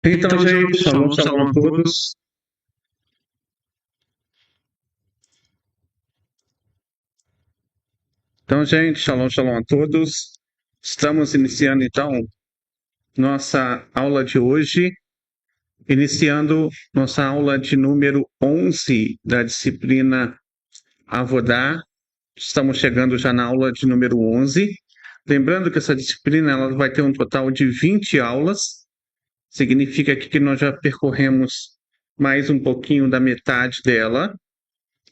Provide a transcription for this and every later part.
Então, gente, shalom, shalom a todos. Então, gente, shalom, shalom a todos. Estamos iniciando, então, nossa aula de hoje, iniciando nossa aula de número 11 da disciplina Avodá. Estamos chegando já na aula de número 11. Lembrando que essa disciplina ela vai ter um total de 20 aulas. Significa que nós já percorremos mais um pouquinho da metade dela.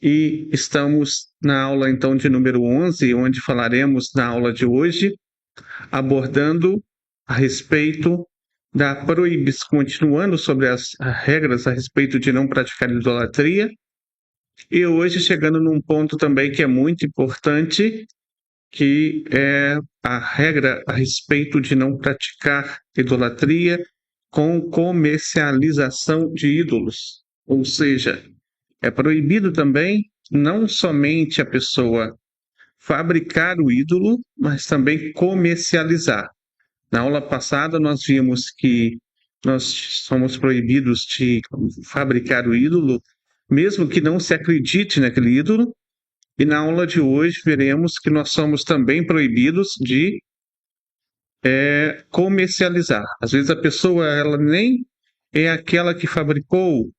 E estamos na aula, então, de número 11, onde falaremos, na aula de hoje, abordando a respeito da proibição, continuando sobre as regras a respeito de não praticar idolatria, e hoje chegando num ponto também que é muito importante, que é a regra a respeito de não praticar idolatria com comercialização de ídolos, ou seja, é proibido também não somente a pessoa fabricar o ídolo, mas também comercializar. Na aula passada nós vimos que nós somos proibidos de fabricar o ídolo, mesmo que não se acredite naquele ídolo, e na aula de hoje veremos que nós somos também proibidos de comercializar. Às vezes a pessoa ela nem é aquela que fabricou,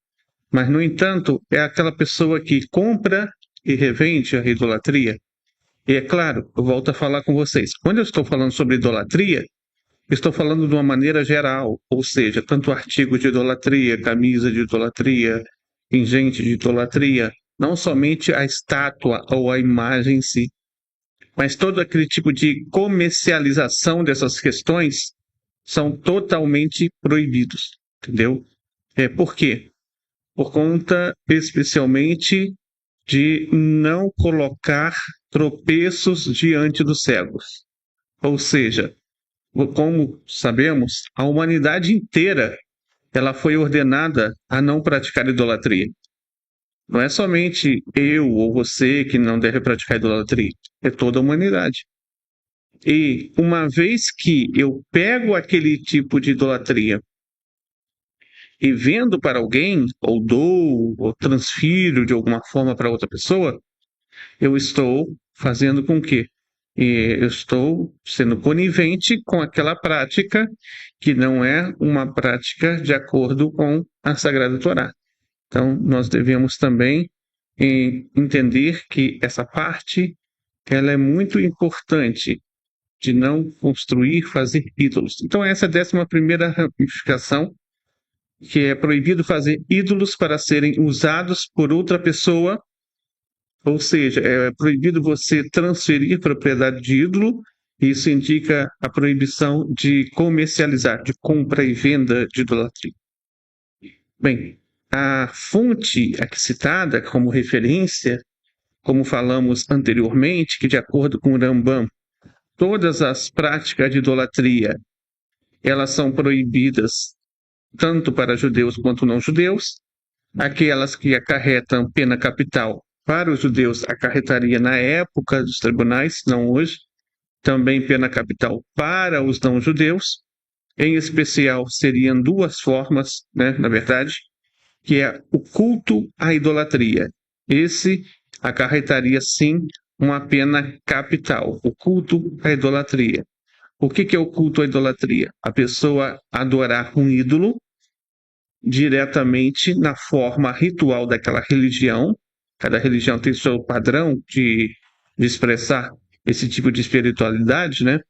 mas, no entanto, é aquela pessoa que compra e revende a idolatria. E é claro, eu volto a falar com vocês. Quando eu estou falando sobre idolatria, eu estou falando de uma maneira geral, ou seja, tanto artigo de idolatria, camisa de idolatria, pingente de idolatria, não somente a estátua ou a imagem em si, mas todo aquele tipo de comercialização dessas questões são totalmente proibidos, entendeu? Por quê? Por conta especialmente de não colocar tropeços diante dos cegos. Ou seja, como sabemos, a humanidade inteira ela foi ordenada a não praticar idolatria. Não é somente eu ou você que não deve praticar idolatria, é toda a humanidade. E uma vez que eu pego aquele tipo de idolatria e vendo para alguém, ou dou, ou transfiro de alguma forma para outra pessoa, eu estou fazendo com que eu estou sendo conivente com aquela prática que não é uma prática de acordo com a Sagrada Torá. Então, nós devemos também entender que essa parte ela é muito importante de não construir, fazer ídolos. Então, essa é a 11ª ramificação, que é proibido fazer ídolos para serem usados por outra pessoa, ou seja, é proibido você transferir propriedade de ídolo, isso indica a proibição de comercializar, de compra e venda de idolatria. Bem, a fonte aqui citada como referência, como falamos anteriormente, que de acordo com o Rambam, todas as práticas de idolatria, elas são proibidas tanto para judeus quanto não judeus. Aquelas que acarretam pena capital para os judeus acarretaria na época dos tribunais, não hoje, também pena capital para os não judeus. Em especial, seriam duas formas, né, na verdade, que é o culto à idolatria. Esse acarretaria, sim, uma pena capital, o culto à idolatria. O que é o culto à idolatria? A pessoa adorar um ídolo diretamente na forma ritual daquela religião. Cada religião tem seu padrão de expressar esse tipo de espiritualidade, né?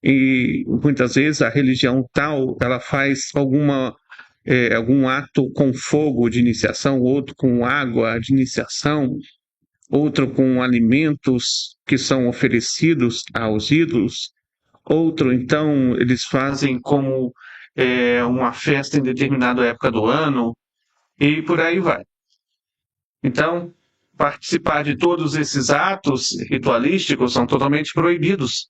E muitas vezes a religião tal, ela faz algum ato com fogo de iniciação, outro com água de iniciação, outro com alimentos que são oferecidos aos ídolos, outro, então, eles fazem como uma festa em determinada época do ano, e por aí vai. Então, participar de todos esses atos ritualísticos são totalmente proibidos.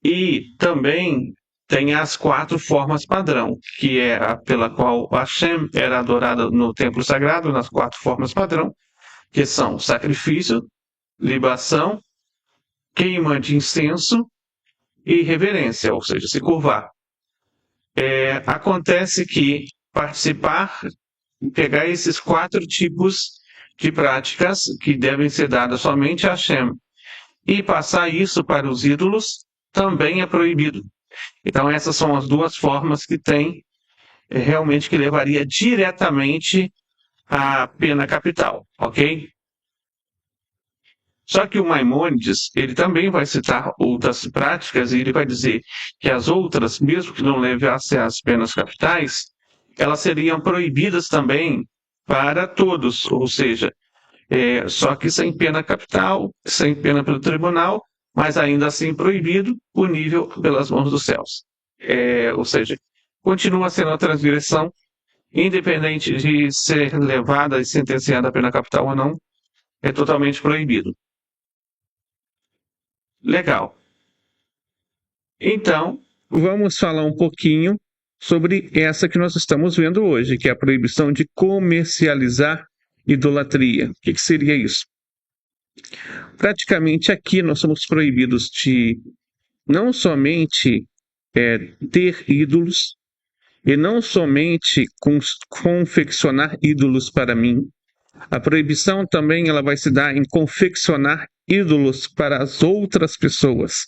E também tem as 4 formas padrão, que é a pela qual Hashem era adorado no templo sagrado, nas 4 formas padrão, que são sacrifício, libação, queima de incenso e reverência, ou seja, se curvar. Acontece que pegar esses 4 tipos de práticas que devem ser dadas somente a Hashem e passar isso para os ídolos também é proibido. Então essas são as 2 formas que tem realmente que levaria diretamente à pena capital, ok? Só que o Maimônides, ele também vai citar outras práticas e ele vai dizer que as outras, mesmo que não levassem às penas capitais, elas seriam proibidas também para todos, ou seja, só que sem pena capital, sem pena pelo tribunal, mas ainda assim proibido, punível pelas mãos dos céus. Ou seja, continua sendo a transgressão, independente de ser levada e sentenciada a pena capital ou não, é totalmente proibido. Legal. Então, vamos falar um pouquinho sobre essa que nós estamos vendo hoje, que é a proibição de comercializar idolatria. O que seria isso? Praticamente aqui nós somos proibidos de não somente ter ídolos e não somente confeccionar ídolos para mim. A proibição também ela vai se dar em confeccionar ídolos para as outras pessoas.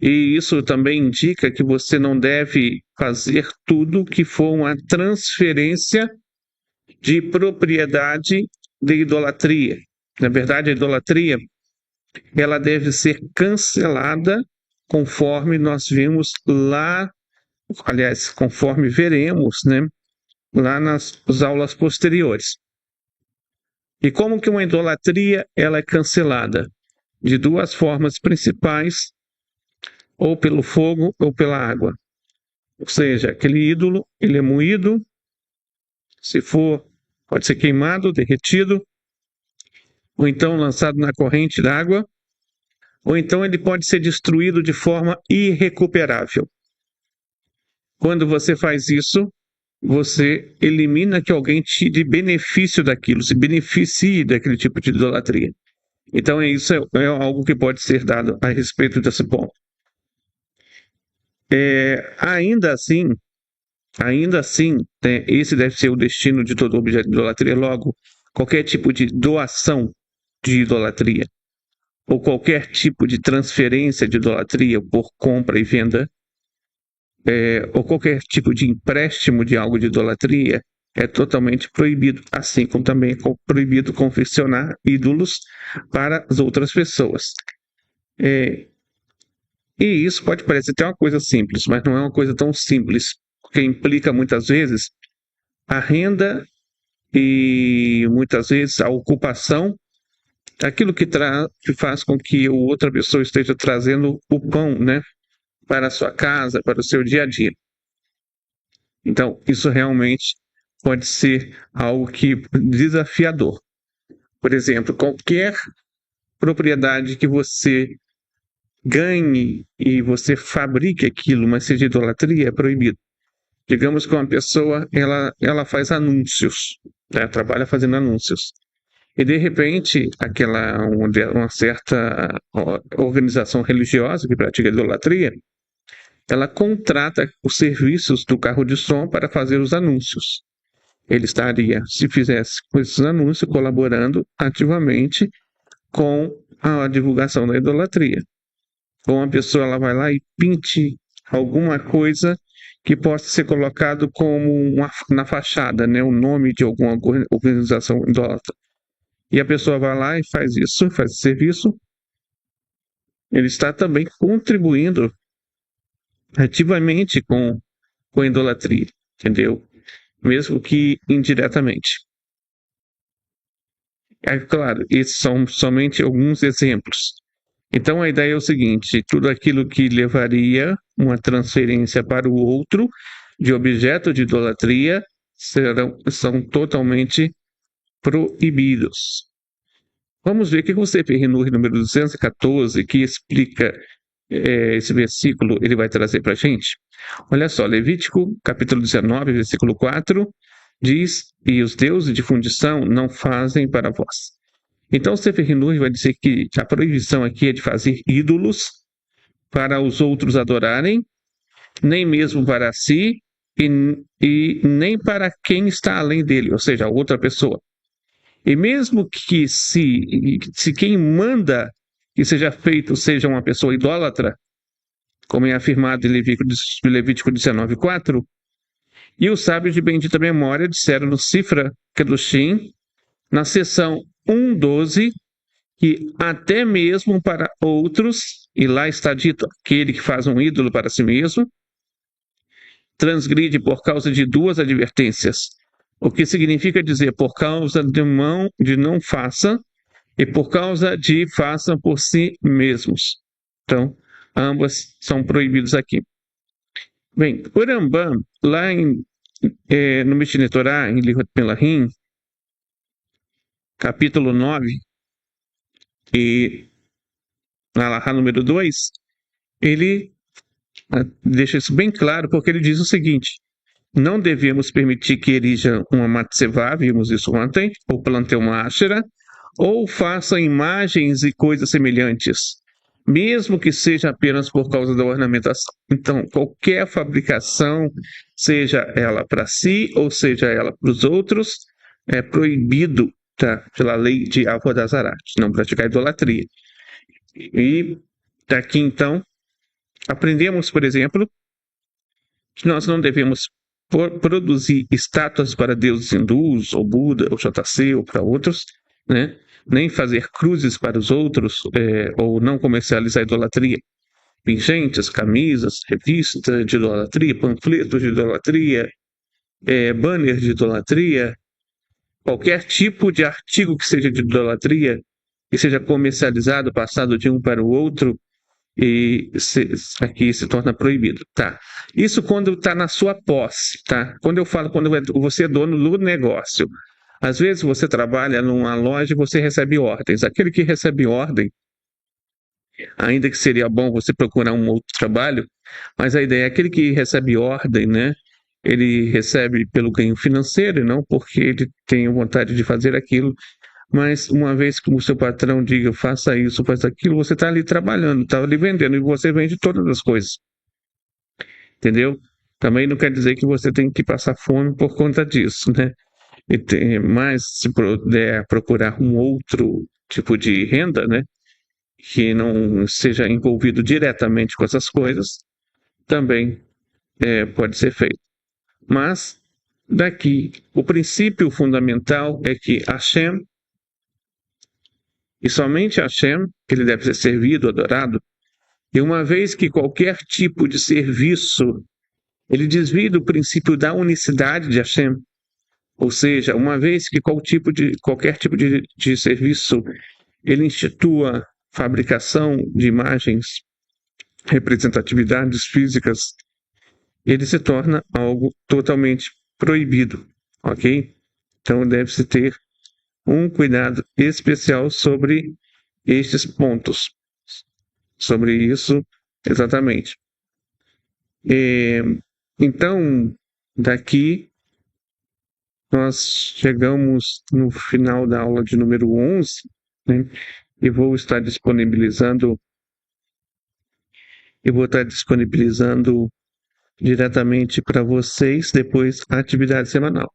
E isso também indica que você não deve fazer tudo que for uma transferência de propriedade de idolatria. Na verdade, a idolatria ela deve ser cancelada conforme nós vimos lá, aliás, conforme veremos, né, lá nas aulas posteriores. E como que uma idolatria ela é cancelada? De 2 formas principais, ou pelo fogo ou pela água. Ou seja, aquele ídolo, ele é moído, se for, pode ser queimado, derretido, ou então lançado na corrente d'água, ou então ele pode ser destruído de forma irrecuperável. Quando você faz isso, você elimina que alguém tire benefício daquilo, se beneficie daquele tipo de idolatria. Então isso é algo que pode ser dado a respeito desse ponto. Ainda assim, esse deve ser o destino de todo objeto de idolatria. Logo, qualquer tipo de doação de idolatria ou qualquer tipo de transferência de idolatria por compra e venda, ou qualquer tipo de empréstimo de algo de idolatria é totalmente proibido, assim como também é proibido confeccionar ídolos para as outras pessoas. E isso pode parecer até uma coisa simples, mas não é uma coisa tão simples, porque implica muitas vezes a renda e muitas vezes a ocupação, aquilo que faz com que outra pessoa esteja trazendo o pão, né, para a sua casa, para o seu dia a dia. Então, isso realmente pode ser algo desafiador. Por exemplo, qualquer propriedade que você ganhe e você fabrique aquilo, mas seja idolatria, é proibido. Digamos que uma pessoa ela faz anúncios, né? Trabalha fazendo anúncios. E de repente, uma certa organização religiosa que pratica idolatria, ela contrata os serviços do carro de som para fazer os anúncios. Ele estaria, se fizesse esses anúncios, colaborando ativamente com a divulgação da idolatria. Ou uma pessoa ela vai lá e pinte alguma coisa que possa ser colocado como na fachada, né, o nome de alguma organização idólatra. E a pessoa vai lá e faz isso, faz esse serviço. Ele está também contribuindo ativamente com a idolatria, entendeu? Mesmo que indiretamente. É claro, esses são somente alguns exemplos. Então a ideia é o seguinte: tudo aquilo que levaria uma transferência para o outro de objeto de idolatria são totalmente proibidos. Vamos ver o que você vê no número 214, que explica esse versículo, ele vai trazer para a gente. Olha só, Levítico, capítulo 19, versículo 4, diz: e os deuses de fundição não fazem para vós. Então, o Sefer Hinui vai dizer que a proibição aqui é de fazer ídolos para os outros adorarem nem mesmo para si e nem para quem está além dele, ou seja, a outra pessoa. E mesmo que se quem manda que seja feito seja uma pessoa idólatra, como é afirmado em Levítico 19:4, e os sábios de bendita memória disseram no Sifra Kedushim, na seção 1:12, que até mesmo para outros, e lá está dito aquele que faz um ídolo para si mesmo, transgride por causa de duas advertências. O que significa dizer por causa de não faça e por causa de façam por si mesmos. Então, ambas são proibidos aqui. Bem, o Rambam, lá no Mishneh Torah, em Lihot Melahim, capítulo 9, e na Alahá número 2, ele deixa isso bem claro, porque ele diz o seguinte: não devemos permitir que erija uma matzevá, vimos isso ontem, ou plante uma áshera, ou faça imagens e coisas semelhantes, mesmo que seja apenas por causa da ornamentação. Então, qualquer fabricação, seja ela para si ou seja ela para os outros, é proibido, tá, pela lei de Avodah Zarah, de não praticar idolatria. E daqui então, aprendemos, por exemplo, que nós não devemos produzir estátuas para deuses hindus, ou Buda, ou JC, ou para outros, né? Nem fazer cruzes para os outros, ou não comercializar idolatria. Pingentes, camisas, revistas de idolatria, panfletos de idolatria, banner de idolatria, qualquer tipo de artigo que seja de idolatria, que seja comercializado, passado de um para o outro, e aqui se torna proibido, tá? Isso quando está na sua posse, tá? Quando eu falo quando você é dono do negócio, às vezes você trabalha numa loja e você recebe ordens. Aquele que recebe ordem, ainda que seria bom você procurar um outro trabalho, mas a ideia é aquele que recebe ordem, né? Ele recebe pelo ganho financeiro, e não porque ele tem vontade de fazer aquilo, mas uma vez que o seu patrão diga faça isso, faça aquilo, você está ali trabalhando, está ali vendendo, e você vende todas as coisas, entendeu? Também não quer dizer que você tem que passar fome por conta disso, né? Mas se puder procurar um outro tipo de renda, né? Que não seja envolvido diretamente com essas coisas, também pode ser feito. Mas daqui, o princípio fundamental é que Hashem, e somente Hashem, ele deve ser servido, adorado, e uma vez que qualquer tipo de serviço, ele desvia do princípio da unicidade de Hashem, ou seja, uma vez que qualquer tipo de serviço, ele institua fabricação de imagens, representatividades físicas, ele se torna algo totalmente proibido, ok? Então deve-se ter um cuidado especial sobre estes pontos, sobre isso exatamente. Então, daqui nós chegamos no final da aula de número 11, né? E vou estar disponibilizando diretamente para vocês depois a atividade semanal.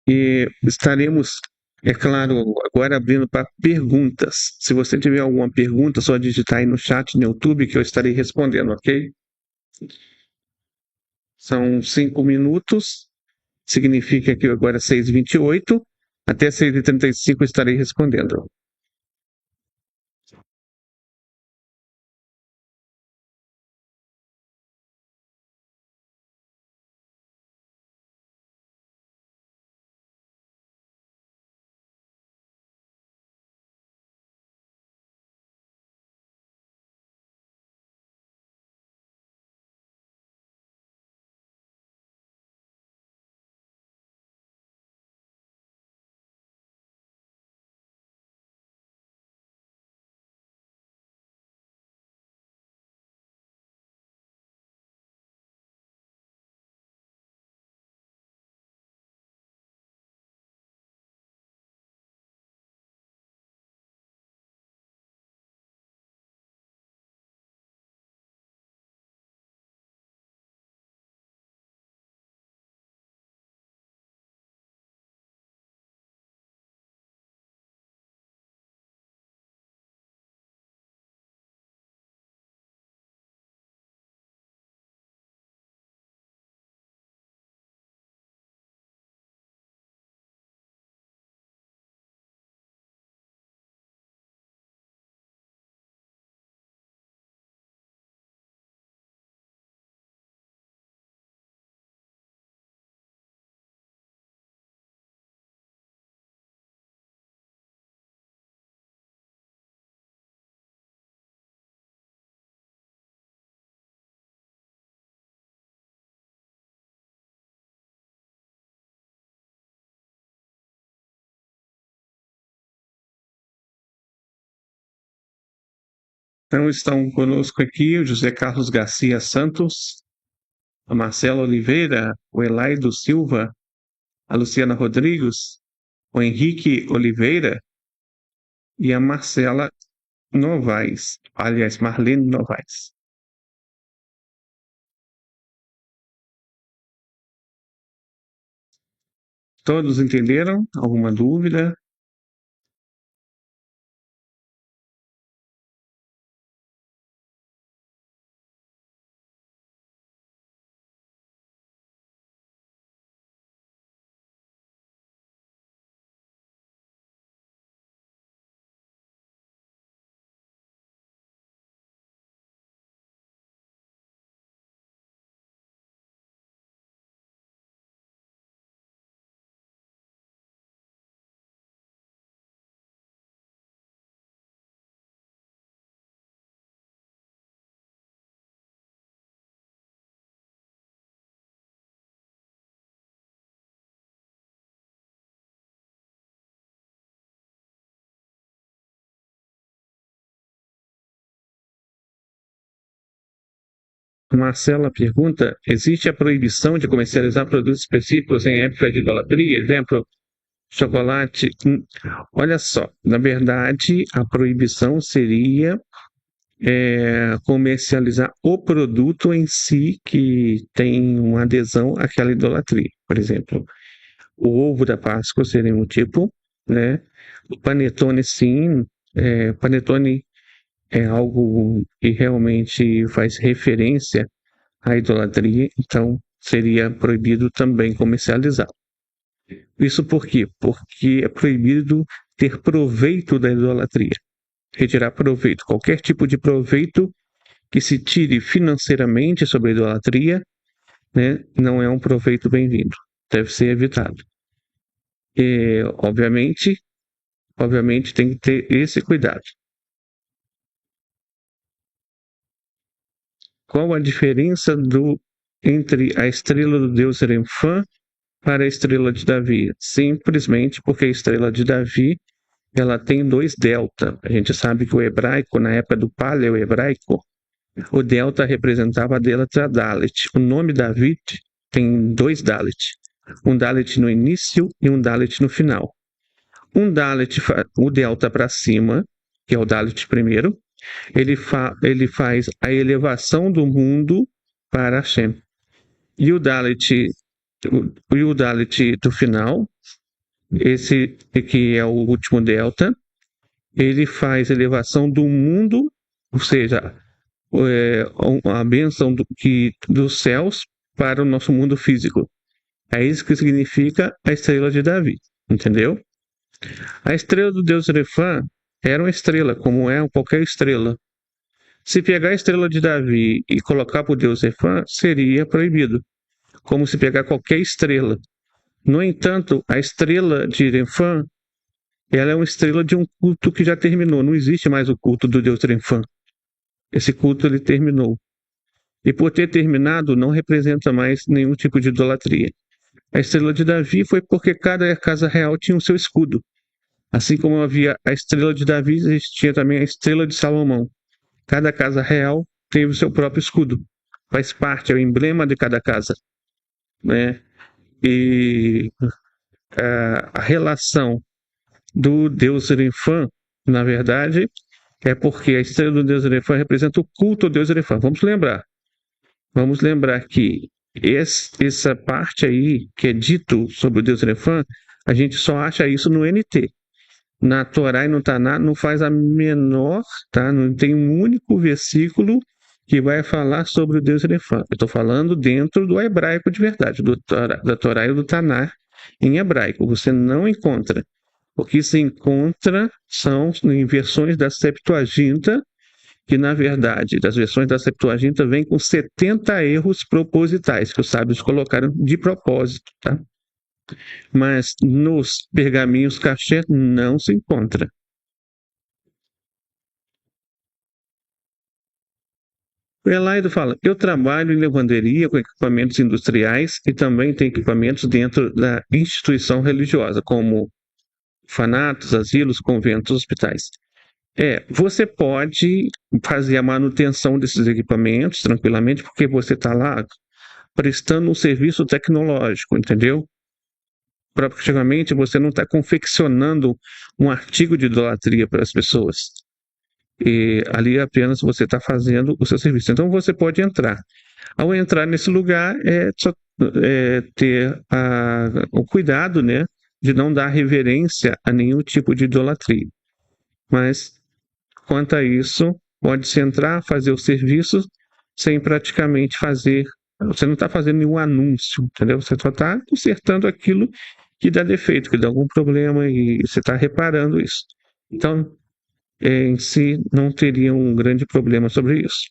E estaremos, é claro, agora abrindo para perguntas. Se você tiver alguma pergunta, só digitar aí no chat no YouTube que eu estarei respondendo, ok? São 5 minutos, significa que agora é 6h28, até 6h35 estarei respondendo. Então estão conosco aqui o José Carlos Garcia Santos, a Marcela Oliveira, o Elaido Silva, a Luciana Rodrigues, o Henrique Oliveira e a Marcela Novaes, aliás, Marlene Novaes. Todos entenderam? Alguma dúvida? Marcela pergunta: existe a proibição de comercializar produtos específicos em época de idolatria? Exemplo, chocolate. Olha só, na verdade, a proibição seria comercializar o produto em si que tem uma adesão àquela idolatria. Por exemplo, o ovo da Páscoa seria um tipo, né? O panetone, sim. Panetone é algo que realmente faz referência à idolatria, então seria proibido também comercializar. Isso por quê? Porque é proibido ter proveito da idolatria. Retirar proveito, qualquer tipo de proveito que se tire financeiramente sobre a idolatria, né, não é um proveito bem-vindo. Deve ser evitado. E, obviamente tem que ter esse cuidado. Qual a diferença entre a estrela do deus Renfã para a estrela de Davi? Simplesmente porque a estrela de Davi ela tem dois delta. A gente sabe que o hebraico, na época do paleo-hebraico, o delta representava a delta Dalet. O nome David tem dois Dalet. Um Dalet no início e um Dalet no final. Um Dalet, o delta para cima, que é o Dalet primeiro, ele faz a elevação do mundo para Hashem. E o Dalet do final, esse que é o último delta, ele faz elevação do mundo, ou seja, a bênção dos céus para o nosso mundo físico. É isso que significa a estrela de Davi, entendeu? A estrela do deus Refã era uma estrela, como é qualquer estrela. Se pegar a estrela de Davi e colocar para o deus Refã, seria proibido, como se pegar qualquer estrela. No entanto, a estrela de Refã, ela é uma estrela de um culto que já terminou. Não existe mais o culto do deus Refã. Esse culto ele terminou. E por ter terminado, não representa mais nenhum tipo de idolatria. A estrela de Davi foi porque cada casa real tinha o seu escudo. Assim como havia a estrela de Davi, existia também a estrela de Salomão. Cada casa real teve o seu próprio escudo. Faz parte, é o emblema de cada casa. Né? E a relação do deus Renfã, na verdade, é porque a estrela do deus Renfã representa o culto ao deus Renfã. Vamos lembrar que essa parte aí, que é dito sobre o deus Renfã, a gente só acha isso no NT. Na Torá e no Taná não faz a menor, tá? Não tem um único versículo que vai falar sobre o Deus Renfã. Eu estou falando dentro do hebraico de verdade, da Torá e do Taná em hebraico. Você não encontra. O que se encontra são em versões da Septuaginta, que na verdade, das versões da Septuaginta, vem com 70 erros propositais, que os sábios colocaram de propósito, tá? Mas nos pergaminhos cachê não se encontra. O Elaido fala: eu trabalho em lavanderia com equipamentos industriais e também tenho equipamentos dentro da instituição religiosa, como orfanatos, asilos, conventos, hospitais. Você pode fazer a manutenção desses equipamentos tranquilamente, porque você está lá prestando um serviço tecnológico, entendeu? Praticamente você não está confeccionando um artigo de idolatria para as pessoas. E ali apenas você está fazendo o seu serviço. Então você pode entrar. Ao entrar nesse lugar, ter o cuidado, né, de não dar reverência a nenhum tipo de idolatria. Mas, quanto a isso, pode-se entrar, fazer o serviço sem praticamente fazer. Você não está fazendo nenhum anúncio, entendeu? Você só está consertando aquilo que dá defeito, que dá algum problema e você está reparando isso. Então, em si, não teria um grande problema sobre isso.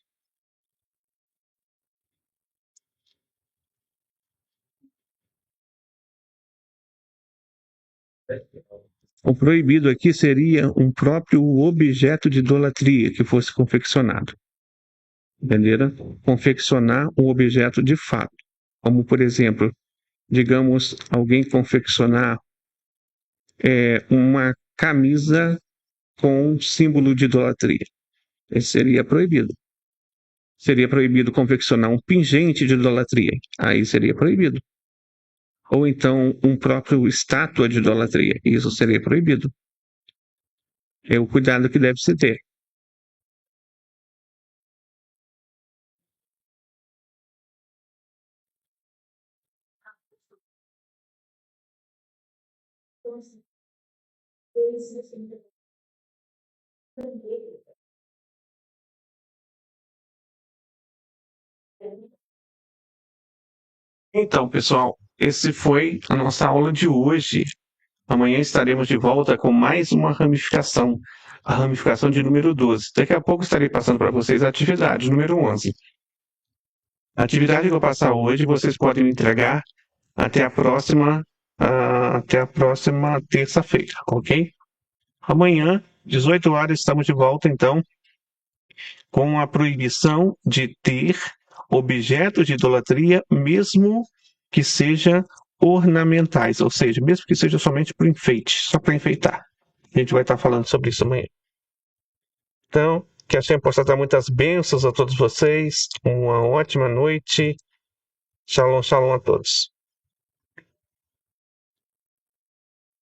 O proibido aqui seria um próprio objeto de idolatria que fosse confeccionado. Entenderam? Confeccionar um objeto de fato. Como, por exemplo, digamos, alguém confeccionar uma camisa com símbolo de idolatria. Esse seria proibido. Seria proibido confeccionar um pingente de idolatria. Aí seria proibido. Ou então um próprio estátua de idolatria. Isso seria proibido. É o cuidado que deve se ter. Então, pessoal, esse foi a nossa aula de hoje. Amanhã estaremos de volta com mais uma ramificação, a ramificação de número 12. Daqui a pouco estarei passando para vocês a atividade número 11. A atividade que eu vou passar hoje, vocês podem me entregar até a próxima terça-feira, ok? Amanhã, 18 horas, estamos de volta, então, com a proibição de ter objetos de idolatria, mesmo que seja ornamentais, ou seja, mesmo que seja somente para enfeite, só para enfeitar. A gente vai estar falando sobre isso amanhã. Então, que a Hashem possa dar muitas bênçãos a todos vocês, uma ótima noite. Shalom, shalom a todos.